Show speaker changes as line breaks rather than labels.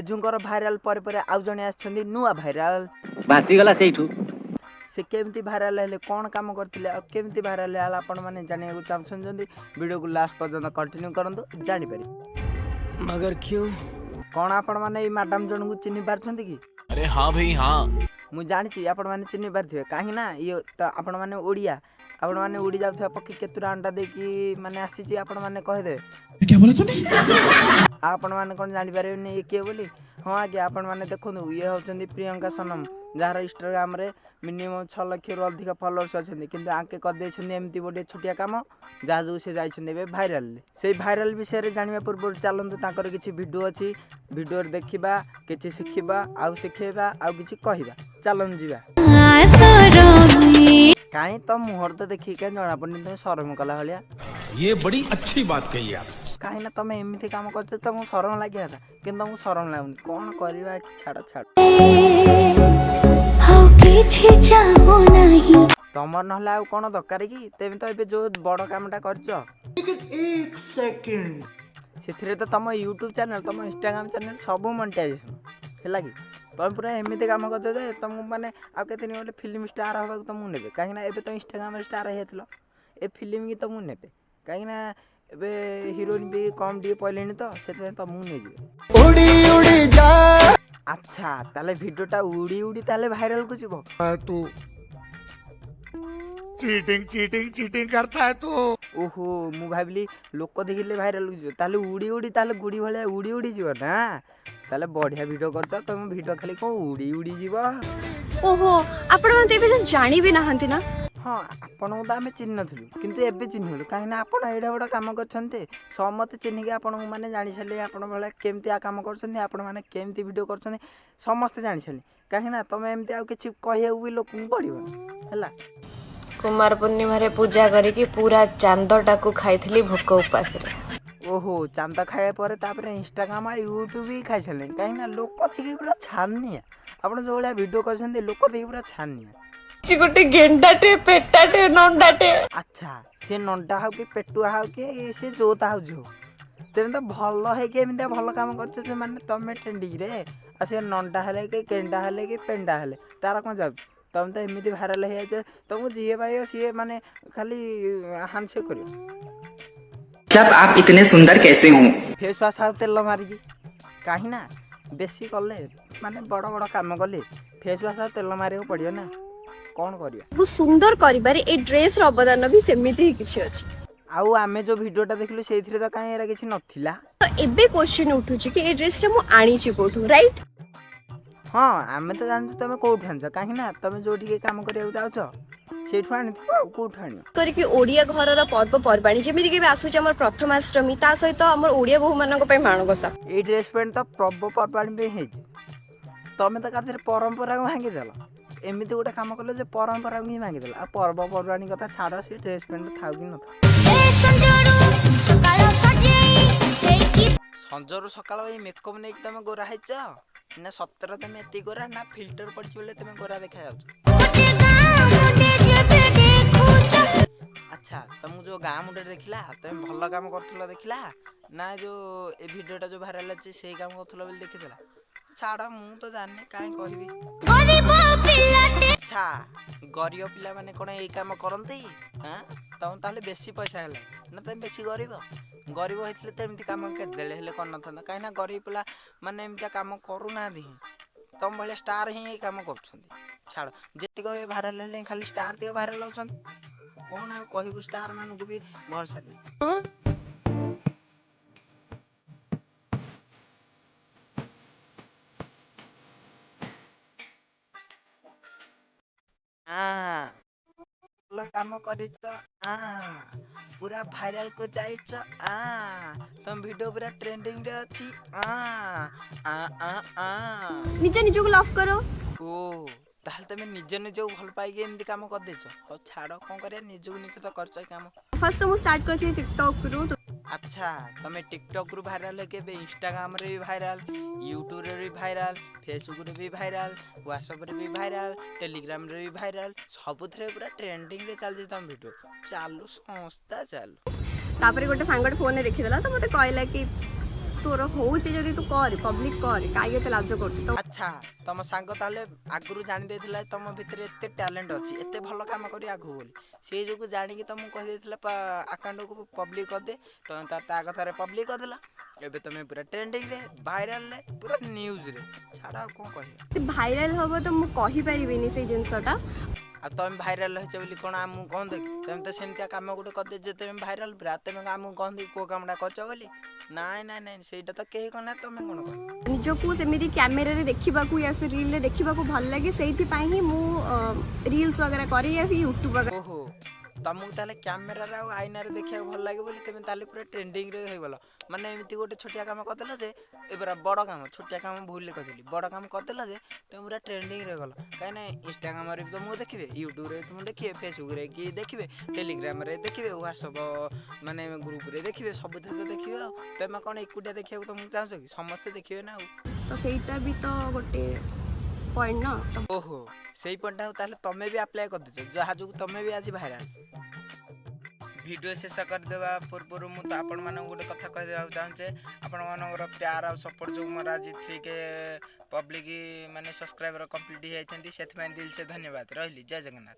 तेजुंकर viral पर पर आउ जने आछंदी नुआ भाइराल
बासी गला सेठू
से केमती भाइराल हेले कौन काम करथिले आ केमती भाइराल हेला आपण माने जानिया को चाहछन जंदी वीडियो को लास्ट पर्यंत कंटिन्यू करंतु जानि पारे
मगर क्यों
कौन आपण माने ई मैडम जन को चिन्हि पारछंती कि
अरे हाँ भाई हाँ
मु जानिछि आपण माने चिन्हि पारथिबे काहे ना ई त आपण माने ओडिया आपण माने उड़ी जाउथबा पक्षी केतुरा अंडा देकी माने आसीछि आपण माने कहि दे
क्या बोला तूने
आपण माने कोन जानि पारेनी ये के बोली हां आगे आपण माने देखनु ये होचंदी प्रियंका सनम जार इंस्टाग्राम रे मिनिमम 6 लाख रु अधिक फॉलोअर्स अछंदी किंतु आके कर दैछंदी एमती बडे छुटिया काम जाजू से जाइछंदी बे भाइराल से भाइराल विषय रे जानिबा पूर्व चलंतु ताकर किछि वीडियो अछि वीडियो रे देखिबा किछि सिखिबा आ सिखेबा आ किछि कहिबा चलन जीवा काई तो मुहर तो देखि के जणा पड़नी तुम शरम कला भलिया
ये बड़ी अच्छी बात कही आप
काहे ना तमे एमिति काम करछ त मु शरम लागिया था किंतु मु शरम लागुनी कोन करबा छाड़ छाड़
हाउ किछि चाहो नाही
तमर नहला आ कोन दरकार की तेमे तो एबे जो बड़ कामटा करछ एक सेकंड सेथिरे तो तम YouTube चैनल तम Instagram चैनल सब मोनेटाइजेशन हैला की तुम पूरा एमिति काम करछ जे तुम माने आ केते नि फिल्म स्टार होबा तुम नेबे काहे ना एबे तो Instagram स्टार हेतलो ए फिल्म की तुम नेबे काहे ना एबे हीरोइन भी कम डी पइलेनी तो सेते तो मु नै जिवे
उड़ी उड़ी जा
अच्छा ताले वीडियोटा उड़ी उड़ी ताले भाइराल को जीवो
तू चीटिंग चीटिंग चीटिंग करता है तू
ओहो मु भाबली लोक देखिले भाइराल को जीवो ताले उड़ी उड़ी ताले गुडी भले उड़ी उड़ी जीवो ना ताले बढ़िया वीडियो करछ तुम वीडियो खाली को उड़ी उड़ी जीवो
ओहो आपण मते बे जानि भी नाहंती ना
हाँ आपण तो आम चिन्ह नथिलु किंतु एबे चिन्हलु काहे ना आपण एडा बडा काम करछन्ते समते चिन्ह के आपण माने जानि छले आपण भले केमती आ काम करछन्ते आपण माने केमती वीडियो करछन्ते समस्त जानि छले काहे ना तमे एमती आ किछि कहिउ भी लोक पड़िबो हला
कुमार पूर्णिमा रे पूजा करी कि पूरा चांदटा को खाइथली भोक उपास रे
ओहो चांदा खाए पर तापर इंस्टाग्राम आ यूट्यूब भी खाइ छले काहे ना लोक थी पूरा छाननिया आपण जो वाला वीडियो करछन्ते लोक थी पूरा छाननिया
गोटे गेंडाटे पेटाटे नंडाटे
अच्छा से नंडा हाउ कि पेटुआ हाउ कि से जोता हाउ जो तेन तो भल है कि एमितिया भल काम करछ से माने तमे टेंडी रे आ से नंडा हले कि केंडा हले कि पेंडा हले तारा कोन जाब तम तो एमिति भाइराल हे जे तुमको जीए भाई सी माने खाली हानसे करियो
सब आप इतने सुंदर कैसे हो
फेस वाश हाउ तेल मारी जी काहे ना बेसी करले माने बड़ बड़ काम करले फेस वाश हाउ तेल मारियो पड़ियो ना कौन करिया
वो सुंदर करिबारे ए ड्रेस रो अवदान भी सेमिति ही किछि अछि
आउ आमे जो वीडियोटा देखलु सेथिरे तो काहे एरा किछि नथिला
तो एबे क्वेश्चन उठु छी कि ए ड्रेस टा मु आनी छी कोठु राइट
हाँ आमे तो जानछ तमे कोठु आनछ काहे ना तमे जोठी के काम करिया जाउछ सेठु आनिथिबो कोठु आनियो
करी कि ओडिया घर रो पर्व परबाणी जेमिति के आसु छ हमर प्रथमाष्टमी ता सहित हमर ओडिया बहु मानक पे माणगसा
ए ड्रेस पेंट तो पर्व परबाणी पे हे तमे तो काथरे परंपरा को भांगी देला एमिति गोटे काम कले जे परंपरा को ही भांगी देला आ पर्व परबाणी कथा छाड़ से ड्रेस पेंट थाउ कि न संजरू सकाळ ए मेकअप नै तमे गोरा हैछ ना सतर तमे एति गोरा ना फिल्टर पड़छ बोले तमे गोरा देखा जाउछ अच्छा तुम जो गाँ मुंडे देखला तमे भल काम करथलो देखला ना जो ए वीडियोटा जो भाइराल अछि सेही काम करथलो बोले देखिदेला छाड़ा मु तो जाने काहे कहबी अच्छा गरीब पिला माने कोन ए काम करंती हां तम ताले बेसी पैसा हले ना तम बेसी गरीब होइतले त एमती काम कर देले हले कोन नथन काहे ना गरीब पिला माने एमती काम करू ना दी तम भले स्टार ही ए काम करछंती छाड़ जेति को भाइराल हले खाली स्टार दियो भाइराल होछन कोन कहबू स्टार मान को भी भरोसा नहीं काम करी तो पूरा भाइराल को जाई तुम वीडियो पूरा ट्रेंडिंग रे अछि
निजे निजो को लव करो
ओ ताहल तमे निजे निजे भल पाई के एमती काम कर देछो हो छाड़ो कोन करे निजे को निजे तो करछ काम
फर्स्ट तो मु स्टार्ट करछि टिकटॉक रु
अच्छा तमे टिकटॉक रु भाइराल के इंस्टाग्राम रे भी भाइराल यूट्यूब रे भी भाइराल फेसबुक रे भी भाइराल व्हाट्सएप रे भी भाइराल टेलीग्राम रे भी भाइराल सबुथरे पूरा ट्रेंडिंग रे चल जे तम वीडियो चालू संस्था चालू
तापरे गोटे सांगट फोन रे देखिदेला तो मते कहला कि तोर होउचे जदी तू कर पब्लिक कर काहे एते लाज करछ तो
अच्छा तम सांग ताले आगुरु जानि देथिला तम भितर एते टैलेंट अछि एते भलो काम करी आगु बोली से जोगु जानि कि तुम कह देथिला अकाउंट को पब्लिक कर दे तो ता कथारे पब्लिक कर देला एबे तमे पूरा ट्रेंडिंग रे वायरल रे पूरा न्यूज रे छाड़ा कोन कहि
भाइराल हबो तो मु कहि परिबिनी से जिंसटा
आ तुम भाइराल होइछ बोली कोन आमु कोन देख तुम त सेमतिया काम गुटे कर दे जे तुम भाइराल पूरा तुम आमु कोन दे को कामडा करछ बोली नाइ नाइ नाइ सेटा त केही कोन तुम कोन कर
निजकू सेमिति कैमरा रे देखिबाकू या फिर रील रे देखिबाकू भल लागे सेइथि पई ही मु रील्स वगैरह करी या फिर यूट्यूब वगैरह
ओहो तुमको ताले कैमरा रे आ आईना रे देखिया भल लागे बोली तुम ताले पूरा ट्रेंडिंग रे होई गेलो माने एमिति गोटे छोटिया काम करदेला जे एबरा बड़ काम छोटिया काम भूल करदेली बड़ काम करदेला जे तुम पूरा ट्रेंडिंग रे गेलो काहे ना इंस्टाग्राम रे तुमको देखिबे यूट्यूब रे तुम देखिबे फेसबुक रे की देखिबे टेलीग्राम रे देखिबे व्हाट्सएप माने ग्रुप रे देखिबे सब तो देखिबे तुम कोन एकुटिया देखिया तुमको चाहछो कि समस्त देखिबे ना
तो सेइटा भी तो गोटे पॉइंट ना
ओहो सेही पॉइंट ताले तमे भी अप्लाई कर देछ जहा जो तमे भी आज भाइराल वीडियो शेष कर देबा पूर्व मु तो आपण मानन गोटे कथा कह देबा चाहछे आपण मानकर प्यार और सपोर्ट जो मोर आज 3K पब्लिक माने सब्सक्राइबर कंप्लीट हो जाइछन्ती सेथ में दिल से धन्यवाद रहली जय जगन्नाथ।